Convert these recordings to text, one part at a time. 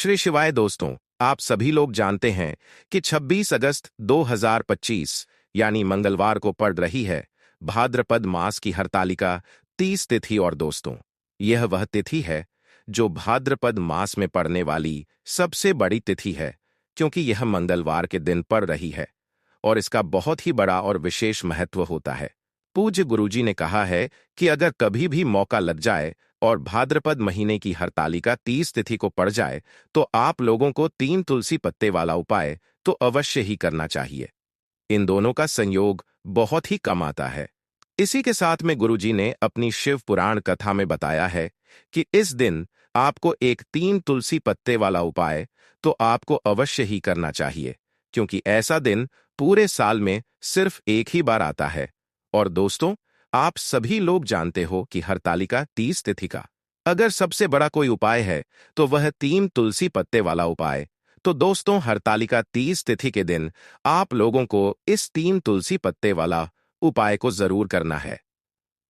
श्री शिवाय दोस्तों, आप सभी लोग जानते हैं कि 26 अगस्त 2025 यानी मंगलवार को पड़ रही है भाद्रपद मास की हरतालिका 30 तिथि। और दोस्तों, यह वह तिथि है जो भाद्रपद मास में पड़ने वाली सबसे बड़ी तिथि है, क्योंकि यह मंगलवार के दिन पड़ रही है और इसका बहुत ही बड़ा और विशेष महत्व होता है। पूज्य गुरुजी ने कहा है कि अगर कभी भी मौका लग जाए और भाद्रपद महीने की हरतालिका 30 तिथि को पड़ जाए तो आप लोगों को 3 तुलसी पत्ते वाला उपाय तो अवश्य ही करना चाहिए। इन दोनों का संयोग बहुत ही कम आता है। इसी के साथ में गुरुजी ने अपनी शिव पुराण कथा में बताया है कि इस दिन आपको एक 3 तुलसी पत्ते वाला उपाय तो आपको अवश्य ही करना चाहिए, क्योंकि ऐसा दिन पूरे साल में सिर्फ एक ही बार आता है। और दोस्तों, आप सभी लोग जानते हो कि हरतालिका 30 तिथि का अगर सबसे बड़ा कोई उपाय है तो वह 3 तुलसी पत्ते वाला उपाय। तो दोस्तों, हरतालिका 30 तिथि के दिन आप लोगों को इस 3 तुलसी पत्ते वाला उपाय को जरूर करना है।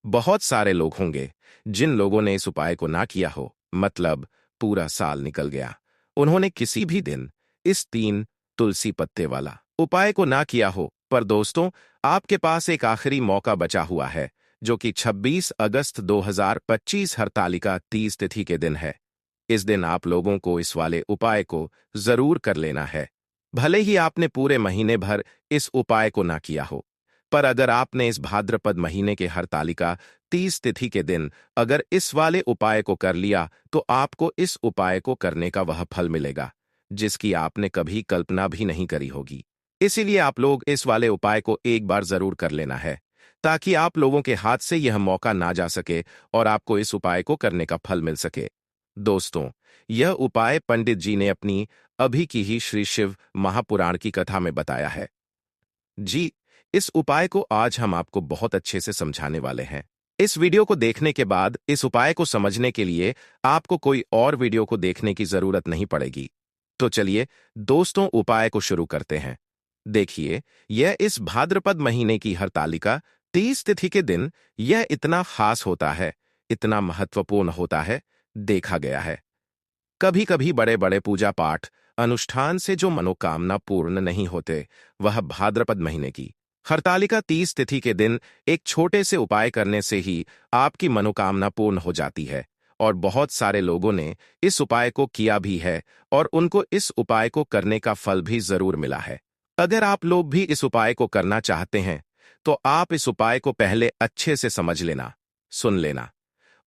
बहुत सारे लोग होंगे जिन लोगों ने इस उपाय को ना किया हो, मतलब पूरा साल निकल गया, उन्होंने किसी भी दिन इस 3 तुलसी पत्ते वाला उपाय को ना किया हो। पर दोस्तों, आपके पास एक आखिरी मौका बचा हुआ है, जो कि 26 अगस्त 2025 हरतालिका 30 तिथि के दिन है। इस दिन आप लोगों को इस वाले उपाय को जरूर कर लेना है। भले ही आपने पूरे महीने भर इस उपाय को ना किया हो, पर अगर आपने इस भाद्रपद महीने के हरतालिका 30 तिथि के दिन अगर इस वाले उपाय को कर लिया तो आपको इस उपाय को करने का वह फल मिलेगा जिसकी आपने कभी कल्पना भी नहीं करी होगी। इसीलिए आप लोग इस वाले उपाय को एक बार जरूर कर लेना है, ताकि आप लोगों के हाथ से यह मौका ना जा सके और आपको इस उपाय को करने का फल मिल सके। दोस्तों, यह उपाय पंडित जी ने अपनी अभी की ही श्री शिव महापुराण की कथा में बताया है। जी, इस उपाय को आज हम आपको बहुत अच्छे से समझाने वाले हैं। इस वीडियो को देखने के बाद इस उपाय को समझने के लिए आपको कोई और वीडियो को देखने की जरूरत नहीं पड़ेगी। तो चलिए दोस्तों, उपाय को शुरू करते हैं। देखिए, यह इस भाद्रपद महीने की हरतालिका 30 तिथि के दिन यह इतना खास होता है, इतना महत्वपूर्ण होता है, देखा गया है कभी कभी बड़े बड़े पूजा पाठ अनुष्ठान से जो मनोकामना पूर्ण नहीं होते, वह भाद्रपद महीने की हरतालिका 30 तिथि के दिन एक छोटे से उपाय करने से ही आपकी मनोकामना पूर्ण हो जाती है। और बहुत सारे लोगों ने इस उपाय को किया भी है और उनको इस उपाय को करने का फल भी जरूर मिला है। अगर आप लोग भी इस उपाय को करना चाहते हैं तो आप इस उपाय को पहले अच्छे से समझ लेना, सुन लेना,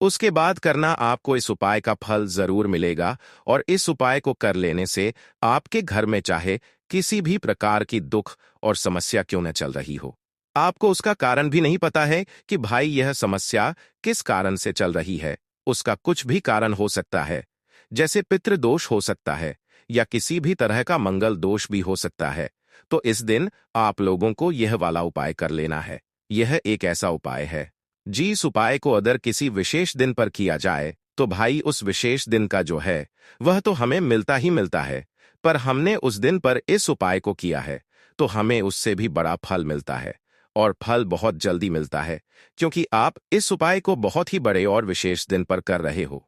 उसके बाद करना। आपको इस उपाय का फल जरूर मिलेगा और इस उपाय को कर लेने से आपके घर में चाहे किसी भी प्रकार की दुख और समस्या क्यों न चल रही हो, आपको उसका कारण भी नहीं पता है कि भाई यह समस्या किस कारण से चल रही है, उसका कुछ भी कारण हो सकता है, जैसे पितृदोष हो सकता है या किसी भी तरह का मंगल दोष भी हो सकता है। तो इस दिन आप लोगों को यह वाला उपाय कर लेना है। यह एक ऐसा उपाय है, जी इस उपाय को अगर किसी विशेष दिन पर किया जाए तो भाई उस विशेष दिन का जो है वह तो हमें मिलता ही मिलता है, पर हमने उस दिन पर इस उपाय को किया है तो हमें उससे भी बड़ा फल मिलता है और फल बहुत जल्दी मिलता है, क्योंकि आप इस उपाय को बहुत ही बड़े और विशेष दिन पर कर रहे हो।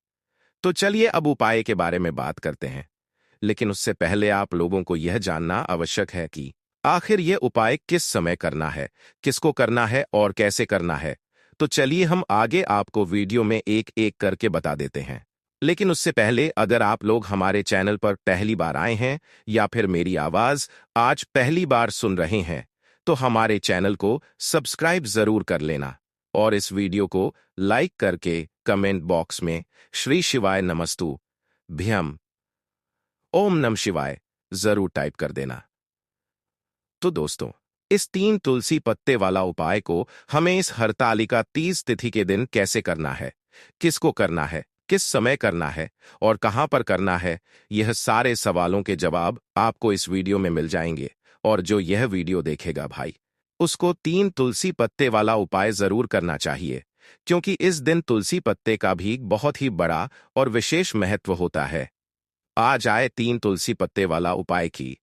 तो चलिए अब उपाय के बारे में बात करते हैं, लेकिन उससे पहले आप लोगों को यह जानना आवश्यक है कि आखिर यह उपाय किस समय करना है, किसको करना है और कैसे करना है। तो चलिए हम आगे आपको वीडियो में एक एक करके बता देते हैं। लेकिन उससे पहले अगर आप लोग हमारे चैनल पर पहली बार आए हैं या फिर मेरी आवाज आज पहली बार सुन रहे हैं तो हमारे चैनल को सब्सक्राइब जरूर कर लेना और इस वीडियो को लाइक करके कमेंट बॉक्स में श्री शिवाय नमस्तु भ्यम ओम नम शिवाय जरूर टाइप कर देना। तो दोस्तों, इस 3 तुलसी पत्ते वाला उपाय को हमें इस हरतालिका 30 तिथि के दिन कैसे करना है, किसको करना है, किस समय करना है और कहां पर करना है, यह सारे सवालों के जवाब आपको इस वीडियो में मिल जाएंगे। और जो यह वीडियो देखेगा भाई, उसको 3 तुलसी पत्ते वाला उपाय जरूर करना चाहिए, क्योंकि इस दिन तुलसी पत्ते का भी बहुत ही बड़ा और विशेष महत्व होता है। आज आए 3 तुलसी पत्ते वाला उपाय की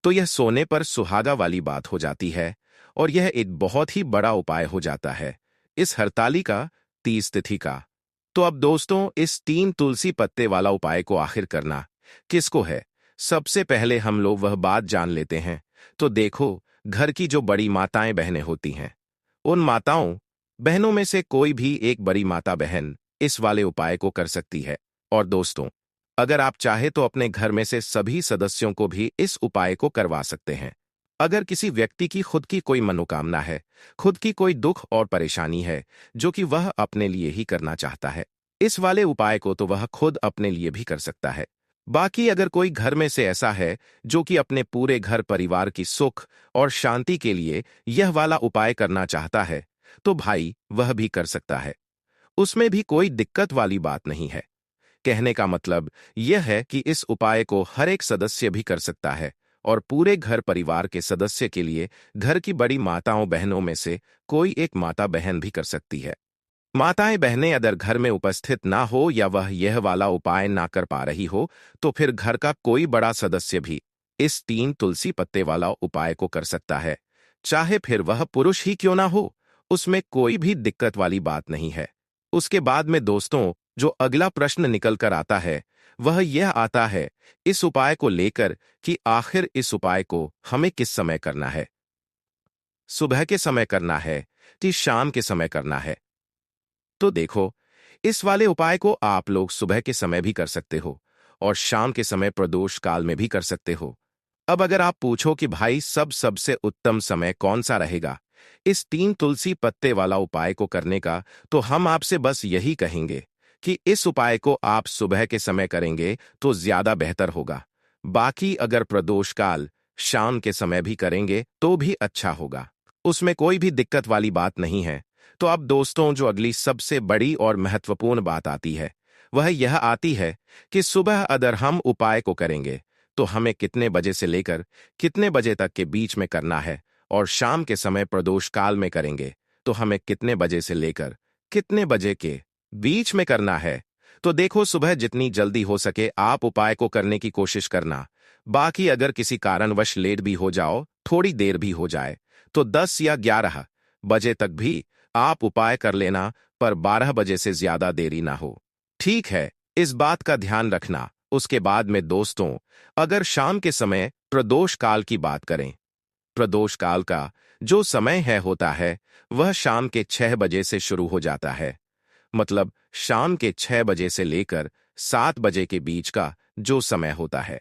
तो यह सोने पर सुहागा वाली बात हो जाती है और यह एक बहुत ही बड़ा उपाय हो जाता है इस हरतालिका 30 तिथि का। तो अब दोस्तों, इस 3 तुलसी पत्ते वाला उपाय को आखिर करना किसको है? सबसे पहले हम लोग वह बात जान लेते हैं। तो देखो, घर की जो बड़ी माताएं बहनें होती हैं, उन माताओं बहनों में से कोई भी एक बड़ी माता बहन इस वाले उपाय को कर सकती है। और दोस्तों, अगर आप चाहे तो अपने घर में से सभी सदस्यों को भी इस उपाय को करवा सकते हैं। अगर किसी व्यक्ति की खुद की कोई मनोकामना है, खुद की कोई दुख और परेशानी है जो कि वह अपने लिए ही करना चाहता है, इस वाले उपाय को तो वह खुद अपने लिए भी कर सकता है। बाकी अगर कोई घर में से ऐसा है जो कि अपने पूरे घर परिवार की सुख और शांति के लिए यह वाला उपाय करना चाहता है, तो भाई वह भी कर सकता है। उसमें भी कोई दिक्कत वाली बात नहीं है। कहने का मतलब यह है कि इस उपाय को हर एक सदस्य भी कर सकता है और पूरे घर परिवार के सदस्य के लिए घर की बड़ी माताओं बहनों में से कोई एक माता बहन भी कर सकती है। माताएं बहनें अगर घर में उपस्थित ना हो या वह यह वाला उपाय ना कर पा रही हो, तो फिर घर का कोई बड़ा सदस्य भी इस 3 तुलसी पत्ते वाला उपाय को कर सकता है। चाहे फिर वह पुरुष ही क्यों ना हो, उसमें कोई भी दिक्कत वाली बात नहीं है। उसके बाद में दोस्तों, जो अगला प्रश्न निकल कर आता है, वह यह आता है इस उपाय को लेकर कि आखिर इस उपाय को हमें किस समय करना है? सुबह के समय करना है कि शाम के समय करना है? तो देखो, इस वाले उपाय को आप लोग सुबह के समय भी कर सकते हो और शाम के समय प्रदोष काल में भी कर सकते हो। अब अगर आप पूछो कि भाई सबसे उत्तम समय कौन सा रहेगा इस 3 तुलसी पत्ते वाला उपाय को करने का, तो हम आपसे बस यही कहेंगे कि इस उपाय को आप सुबह के समय करेंगे तो ज्यादा बेहतर होगा। बाकी अगर प्रदोष काल शाम के समय भी करेंगे तो भी अच्छा होगा, उसमें कोई भी दिक्कत वाली बात नहीं है। तो अब दोस्तों, जो अगली सबसे बड़ी और महत्वपूर्ण बात आती है, वह यह आती है कि सुबह अगर हम उपाय को करेंगे तो हमें कितने बजे से लेकर कितने बजे तक के बीच में करना है, और शाम के समय प्रदोष काल में करेंगे तो हमें कितने बजे से लेकर कितने बजे के बीच में करना है। तो देखो, सुबह जितनी जल्दी हो सके आप उपाय को करने की कोशिश करना। बाकी अगर किसी कारणवश लेट भी हो जाओ, थोड़ी देर भी हो जाए, तो 10 या 11 बजे तक भी आप उपाय कर लेना, पर 12 बजे से ज्यादा देरी ना हो। ठीक है, इस बात का ध्यान रखना। उसके बाद में दोस्तों, अगर शाम के समय प्रदोष काल की बात करें, प्रदोष काल का जो समय है होता है वह शाम के 6 बजे से शुरू हो जाता है। मतलब शाम के 6 बजे से लेकर 7 बजे के बीच का जो समय होता है,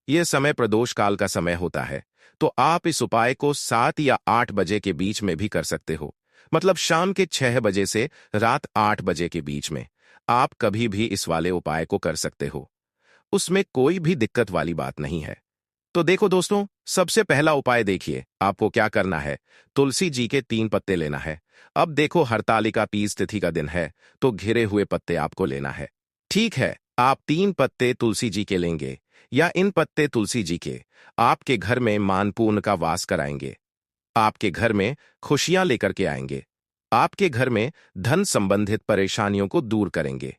यह समय प्रदोष काल का समय होता है। तो आप इस उपाय को 7 या 8 बजे के बीच में भी कर सकते हो। मतलब शाम के 6 बजे से रात 8 बजे के बीच में आप कभी भी इस वाले उपाय को कर सकते हो, उसमें कोई भी दिक्कत वाली बात नहीं है। तो देखो दोस्तों, सबसे पहला उपाय देखिए, आपको क्या करना है। तुलसी जी के 3 पत्ते लेना है। अब देखो, हरतालिका तीज तिथि का दिन है, तो घिरे हुए पत्ते आपको लेना है। ठीक है, आप 3 पत्ते तुलसी जी के लेंगे, या इन पत्ते तुलसी जी के आपके घर में मानपूर्ण का वास कराएंगे, आपके घर में खुशियां लेकर के आएंगे, आपके घर में धन संबंधित परेशानियों को दूर करेंगे।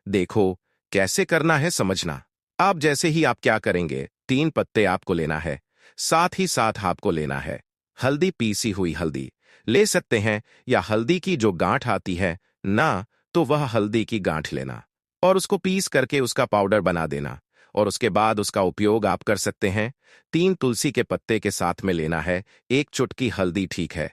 देखो, कैसे करना है समझना। आप जैसे ही आप क्या करेंगे, 3 पत्ते आपको लेना है, साथ ही साथ आपको लेना है हल्दी, पीसी हुई हल्दी ले सकते हैं, या हल्दी की जो गांठ आती है ना, तो वह हल्दी की गांठ लेना और उसको पीस करके उसका पाउडर बना देना, और उसके बाद उसका उपयोग आप कर सकते हैं। 3 तुलसी के पत्ते के साथ में लेना है 1 चुटकी हल्दी। ठीक है,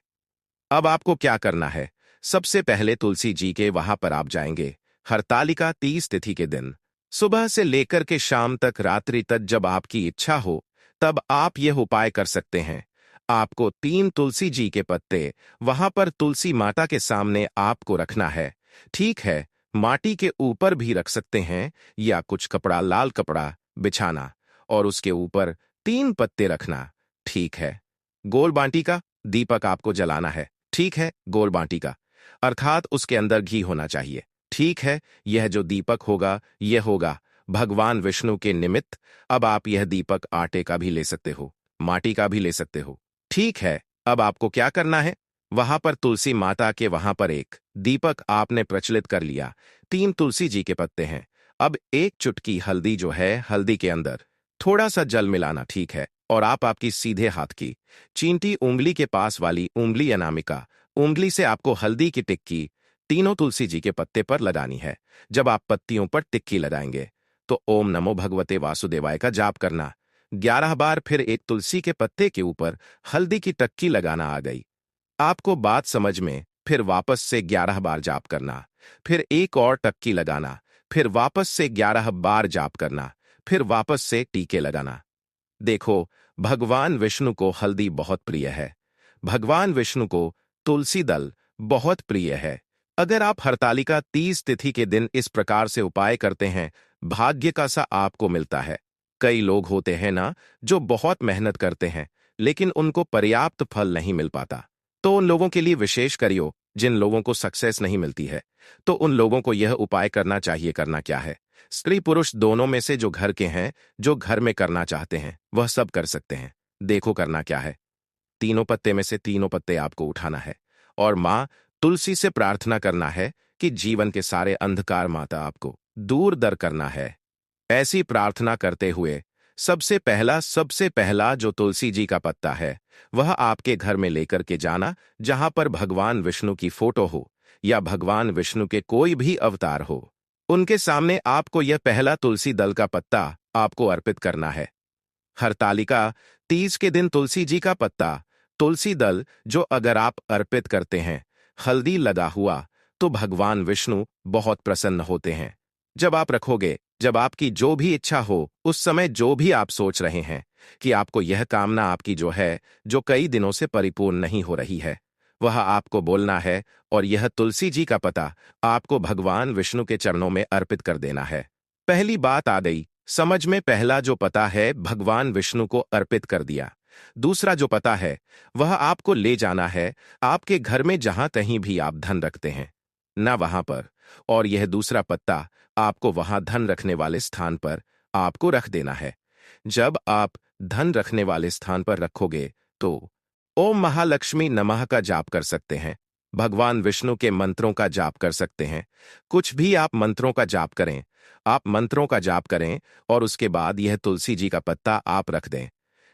अब आपको क्या करना है, सबसे पहले तुलसी जी के वहां पर आप जाएंगे हरतालिका तीज तिथि के दिन, सुबह से लेकर के शाम तक, रात्रि तक, जब आपकी इच्छा हो तब आप यह उपाय कर सकते हैं। आपको 3 तुलसी जी के पत्ते वहां पर तुलसी माता के सामने आपको रखना है। ठीक है, माटी के ऊपर भी रख सकते हैं, या कुछ कपड़ा, लाल कपड़ा बिछाना और उसके ऊपर 3 पत्ते रखना। ठीक है, गोल बांटी का दीपक आपको जलाना है। ठीक है, गोल बांटी का, अर्थात उसके अंदर घी होना चाहिए। ठीक है, यह जो दीपक होगा यह होगा भगवान विष्णु के निमित्त। अब आप यह दीपक आटे का भी ले सकते हो, माटी का भी ले सकते हो। ठीक है, अब आपको क्या करना है, वहां पर तुलसी माता के वहां पर एक दीपक आपने प्रचलित कर लिया। 3 तुलसी जी के पत्ते हैं। अब 1 चुटकी हल्दी जो है, हल्दी के अंदर थोड़ा सा जल मिलाना। ठीक है, और आप आपकी सीधे हाथ की चींटी उंगली के पास वाली उंगली अनामिका उंगली से आपको हल्दी की टिक्की तीनों तुलसी जी के पत्ते पर लगानी है। जब आप पत्तियों पर टिक्की लगाएंगे तो ओम नमो भगवते वासुदेवाय का जाप करना 11 बार, फिर एक तुलसी के पत्ते के ऊपर हल्दी की टक्की लगाना आ गई आपको बात समझ में। फिर वापस से 11 बार जाप करना, फिर एक और टक्की लगाना, फिर वापस से 11 बार जाप करना, फिर वापस से टीके लगाना। देखो, भगवान विष्णु को हल्दी बहुत प्रिय है। भगवान विष्णु को तुलसी दल बहुत प्रिय है। अगर आप हरतालिका 30 तिथि के दिन इस प्रकार से उपाय करते हैं, भाग्य का सा आपको मिलता है। कई लोग होते हैं ना, जो बहुत मेहनत करते हैं लेकिन उनको पर्याप्त फल नहीं मिल पाता। तो उन लोगों के लिए विशेष करियो, जिन लोगों को सक्सेस नहीं मिलती है, तो उन लोगों को यह उपाय करना चाहिए। करना क्या है? स्त्री पुरुष दोनों में से जो घर के हैं, जो घर में करना चाहते हैं, वह सब कर सकते हैं। देखो करना क्या है। तीनों पत्ते में से तीनों पत्ते आपको उठाना है और माँ तुलसी से प्रार्थना करना है कि जीवन के सारे अंधकार माता आपको दूर दर करना है। ऐसी प्रार्थना करते हुए सबसे पहला जो तुलसी जी का पत्ता है, वह आपके घर में लेकर के जाना, जहां पर भगवान विष्णु की फोटो हो या भगवान विष्णु के कोई भी अवतार हो। उनके सामने आपको यह पहला तुलसी दल का पत्ता आपको अर्पित करना है। हरतालिका 30 के दिन तुलसी जी का पत्ता, तुलसी दल जो अगर आप अर्पित करते हैं, हल्दी लगा हुआ, तो भगवान विष्णु बहुत प्रसन्न होते हैं। जब आप रखोगे, जब आपकी जो भी इच्छा हो, उस समय जो भी आप सोच रहे हैं कि आपको यह कामना आपकी जो है, जो कई दिनों से परिपूर्ण नहीं हो रही है, वह आपको बोलना है और यह तुलसी जी का पत्ता आपको भगवान विष्णु के चरणों में अर्पित कर देना है। पहली बात आ गई समझ में। पहला जो पता है भगवान विष्णु को अर्पित कर दिया। दूसरा जो पता है वह आपको ले जाना है आपके घर में जहां कहीं भी आप धन रखते हैं, ना वहां पर, और यह दूसरा पत्ता आपको वहां धन रखने वाले स्थान पर आपको रख देना है। जब आप धन रखने वाले स्थान पर रखोगे तो ओम महालक्ष्मी नमः का जाप कर सकते हैं, भगवान विष्णु के मंत्रों का जाप कर सकते हैं। कुछ भी आप मंत्रों का जाप करें, आप मंत्रों का जाप करें और उसके बाद यह तुलसी जी का पत्ता आप रख दें।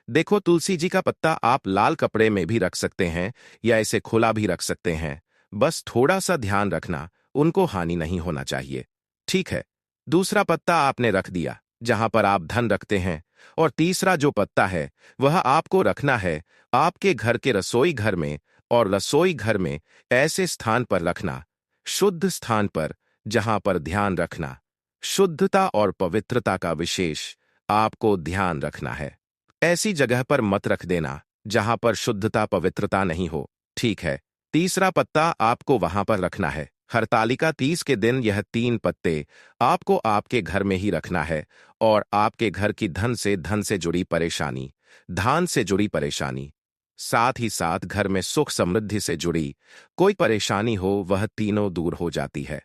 देखो, तुलसी जी का पत्ता आप लाल कपड़े में भी रख सकते हैं या इसे खुला भी रख सकते हैं। बस थोड़ा सा ध्यान रखना, उनको हानि नहीं होना चाहिए। ठीक है। दूसरा पत्ता आपने रख दिया जहां पर आप धन रखते हैं, और तीसरा जो पत्ता है वह आपको रखना है आपके घर के रसोई घर में, और रसोई घर में ऐसे स्थान पर रखना, शुद्ध स्थान पर, जहां पर ध्यान रखना, शुद्धता और पवित्रता का विशेष आपको ध्यान रखना है। ऐसी जगह पर मत रख देना जहां पर शुद्धता पवित्रता नहीं हो। ठीक है। तीसरा पत्ता आपको वहां पर रखना है। हरतालिका 30 के दिन यह 3 पत्ते आपको आपके घर में ही रखना है, और आपके घर की धन से जुड़ी परेशानी, धान से जुड़ी परेशानी, साथ ही साथ घर में सुख समृद्धि से जुड़ी कोई परेशानी हो, वह तीनों दूर हो जाती है।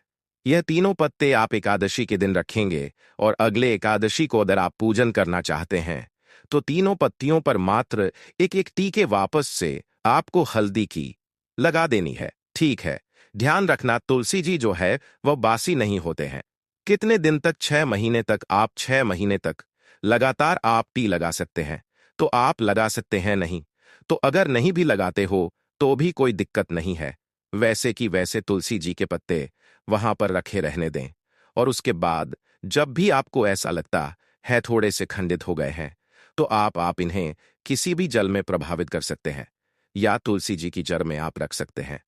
यह तीनों पत्ते आप एकादशी के दिन रखेंगे, और अगले एकादशी को अगर आप पूजन करना चाहते हैं तो तीनों पत्तियों पर मात्र एक एक टीके वापस से आपको हल्दी की लगा देनी है। ठीक है। ध्यान रखना, तुलसी जी जो है वह बासी नहीं होते हैं। कितने दिन तक? 6 महीने तक। आप 6 महीने तक लगातार आप टी लगा सकते हैं, तो आप लगा सकते हैं। नहीं तो अगर नहीं भी लगाते हो तो भी कोई दिक्कत नहीं है। वैसे कि वैसे तुलसी जी के पत्ते वहां पर रखे रहने दें, और उसके बाद जब भी आपको ऐसा लगता है थोड़े से खंडित हो गए हैं, तो आप इन्हें किसी भी जल में प्रभावित कर सकते हैं, या तुलसी जी की जड़ में आप रख सकते हैं।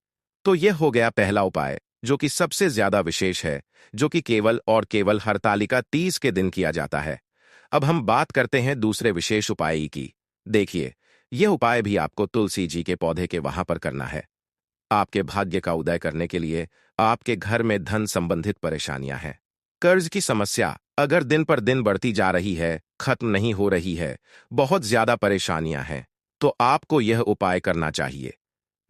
तो यह हो गया पहला उपाय, जो कि सबसे ज्यादा विशेष है, जो कि केवल और केवल हरतालिका 30 के दिन किया जाता है। अब हम बात करते हैं दूसरे विशेष उपाय की। देखिए, यह उपाय भी आपको तुलसी जी के पौधे के वहां पर करना है। आपके भाग्य का उदय करने के लिए आपके घर में धन संबंधित परेशानियां हैं, कर्ज की समस्या अगर दिन पर दिन बढ़ती जा रही है, खत्म नहीं हो रही है, बहुत ज्यादा परेशानियां हैं, तो आपको यह उपाय करना चाहिए।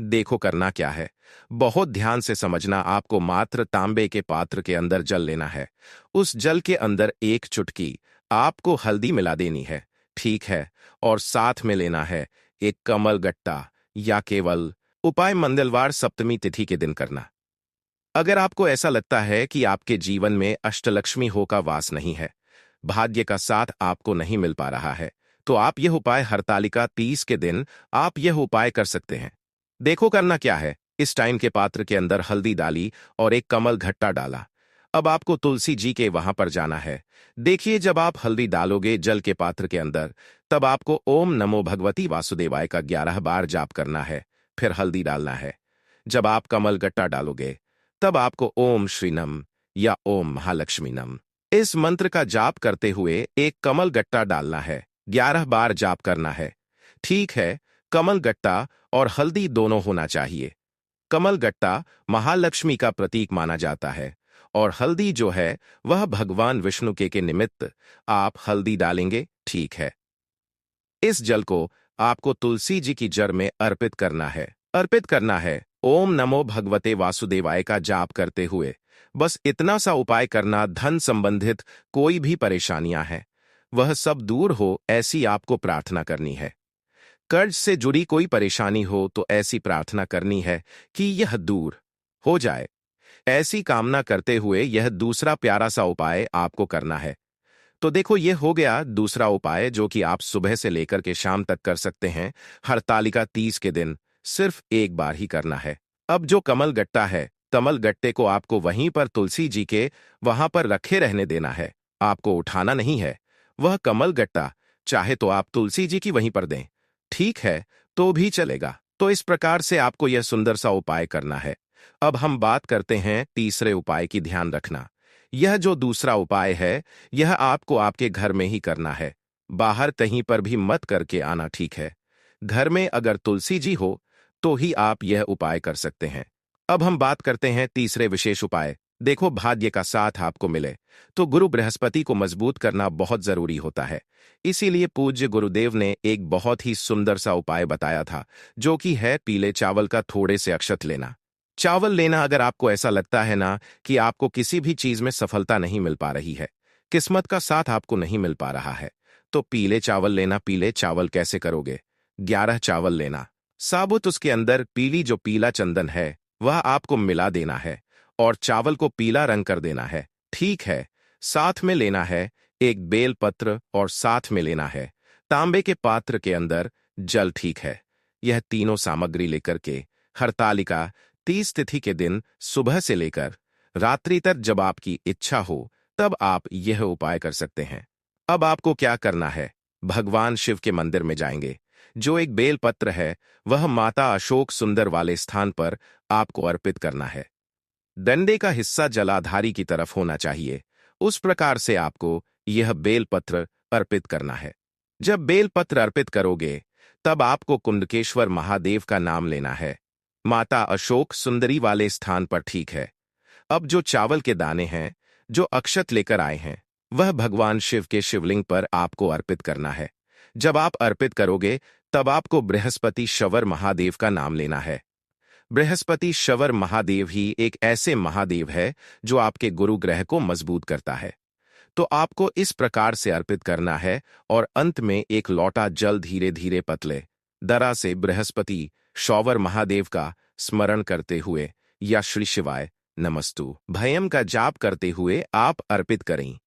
देखो करना क्या है, बहुत ध्यान से समझना। आपको मात्र तांबे के पात्र के अंदर जल लेना है। उस जल के अंदर एक चुटकी आपको हल्दी मिला देनी है। ठीक है। और साथ में लेना है एक कमल गट्टा, या केवल उपाय मंगलवार सप्तमी तिथि के दिन करना। अगर आपको ऐसा लगता है कि आपके जीवन में अष्टलक्ष्मी हो का वास नहीं है, भाग्य का साथ आपको नहीं मिल पा रहा है, तो आप यह उपाय हरतालिका 30 के दिन आप यह उपाय कर सकते हैं। देखो करना क्या है, इस टाइम के पात्र के अंदर हल्दी डाली और एक कमल घट्टा डाला। अब आपको तुलसी जी के वहां पर जाना है। देखिए, जब आप हल्दी डालोगे जल के पात्र के अंदर, तब आपको ओम नमो भगवती वासुदेवाय का 11 बार जाप करना है, फिर हल्दी डालना है। जब आप कमल गट्टा डालोगे, तब आपको ओम श्री नम या ओम महालक्ष्मी नम इस मंत्र का जाप करते हुए एक कमल गट्टा डालना है, 11 बार जाप करना है। ठीक है, कमल गट्टा और हल्दी दोनों होना चाहिए। कमल गट्टा महालक्ष्मी का प्रतीक माना जाता है और हल्दी जो है वह भगवान विष्णु के निमित्त आप हल्दी डालेंगे। ठीक है, इस जल को आपको तुलसी जी की जड़ में अर्पित करना है। ओम नमो भगवते वासुदेवाय का जाप करते हुए। बस इतना सा उपाय करना, धन संबंधित कोई भी परेशानियां हैं वह सब दूर हो, ऐसी आपको प्रार्थना करनी है। कर्ज से जुड़ी कोई परेशानी हो तो ऐसी प्रार्थना करनी है कि यह दूर हो जाए। ऐसी कामना करते हुए यह दूसरा प्यारा सा उपाय आपको करना है। तो देखो, यह हो गया दूसरा उपाय जो कि आप सुबह से लेकर के शाम तक कर सकते हैं। हरतालिका 30 के दिन सिर्फ एक बार ही करना है। अब जो कमल गट्टा है, कमल गट्टे को आपको वहीं पर तुलसी जी के वहां पर रखे रहने देना है, आपको उठाना नहीं है। वह कमल गट्टा चाहे तो आप तुलसी जी की वहीं पर दें, ठीक है, तो भी चलेगा। तो इस प्रकार से आपको यह सुंदर सा उपाय करना है। अब हम बात करते हैं तीसरे उपाय की। ध्यान रखना, यह जो दूसरा उपाय है यह आपको आपके घर में ही करना है, बाहर कहीं पर भी मत करके आना, ठीक है। घर में अगर तुलसी जी हो तो ही आप यह उपाय कर सकते हैं। अब हम बात करते हैं तीसरे विशेष उपाय। देखो, भाग्य का साथ आपको मिले तो गुरु बृहस्पति को मजबूत करना बहुत जरूरी होता है। इसीलिए पूज्य गुरुदेव ने एक बहुत ही सुंदर सा उपाय बताया था, जो कि है पीले चावल का थोड़े से अक्षत लेना। चावल लेना, अगर आपको ऐसा लगता है ना कि आपको किसी भी चीज में सफलता नहीं मिल पा रही है, किस्मत का साथ आपको नहीं मिल पा रहा है, तो पीले चावल लेना। पीले चावल कैसे करोगे? 11 चावल लेना, साबुत, उसके अंदर पीली जो पीला चंदन है वह आपको मिला देना है और चावल को पीला रंग कर देना है, ठीक है। साथ में लेना है एक बेल पत्र और साथ में लेना है तांबे के पात्र के अंदर जल, ठीक है। यह तीनों सामग्री लेकर के हरतालिका 30 तिथि के दिन सुबह से लेकर रात्रि तक जब आपकी इच्छा हो तब आप यह उपाय कर सकते हैं। अब आपको क्या करना है? भगवान शिव के मंदिर में जाएंगे, जो एक बेल पत्र है वह माता अशोक सुंदर वाले स्थान पर आपको अर्पित करना है। डंडे का हिस्सा जलाधारी की तरफ होना चाहिए, उस प्रकार से आपको यह बेल पत्र अर्पित करना है। जब बेल पत्र अर्पित करोगे तब आपको कुंडकेश्वर महादेव का नाम लेना है, माता अशोक सुंदरी वाले स्थान पर, ठीक है। अब जो चावल के दाने हैं, जो अक्षत लेकर आए हैं, वह भगवान शिव के शिवलिंग पर आपको अर्पित करना है। जब आप अर्पित करोगे तब आपको बृहस्पति शवर महादेव का नाम लेना है। बृहस्पति शवर महादेव ही एक ऐसे महादेव है जो आपके गुरु ग्रह को मजबूत करता है। तो आपको इस प्रकार से अर्पित करना है और अंत में एक लौटा जल धीरे धीरे पतले दरा से बृहस्पति शौवर महादेव का स्मरण करते हुए या श्री शिवाय नमस्तु भयम का जाप करते हुए आप अर्पित करें।